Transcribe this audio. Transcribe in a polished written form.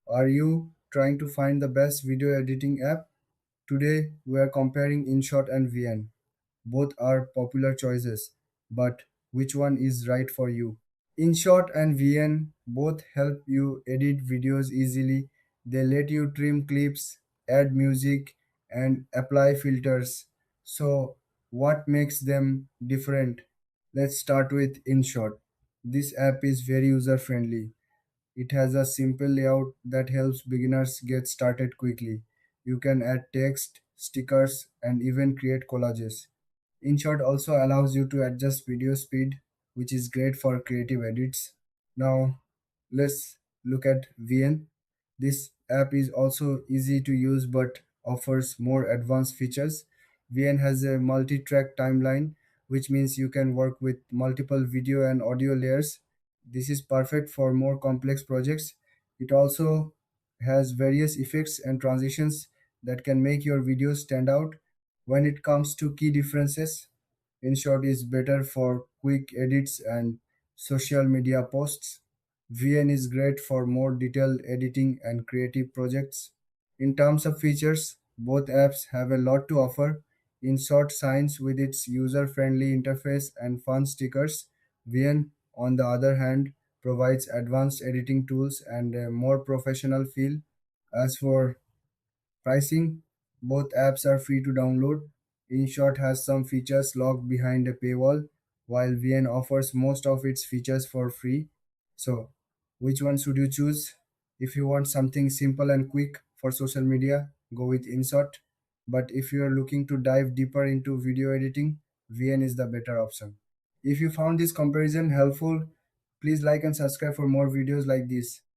Are you trying to find the best video editing app? Today we are comparing InShot and VN. Both are popular choices, but which one is right for you? InShot and VN both help you edit videos easily. They let you trim clips, add music, and apply filters. So, what makes them different? Let's start with InShot. This app is very user friendly. It has a simple layout that helps beginners get started quickly. You can add text, stickers, and even create collages. InShot also allows you to adjust video speed, which is great for creative edits. Now, let's look at VN. This app is also easy to use but offers more advanced features. VN has a multi track timeline, which means you can work with multiple video and audio layers. This is perfect for more complex projects. It also has various effects and transitions that can make your videos stand out. When it comes to key differences, InShot is better for quick edits and social media posts. VN is great for more detailed editing and creative projects. In terms of features, both apps have a lot to offer. InShot shines with its user friendly interface and fun stickers. VN, on the other hand, provides advanced editing tools and a more professional feel. As for pricing, both apps are free to download. InShot has some features locked behind a paywall, while VN offers most of its features for free. So, which one should you choose? If you want something simple and quick for social media, go with InShot. But if you are looking to dive deeper into video editing, VN is the better option. If you found this comparison helpful, please like and subscribe for more videos like this.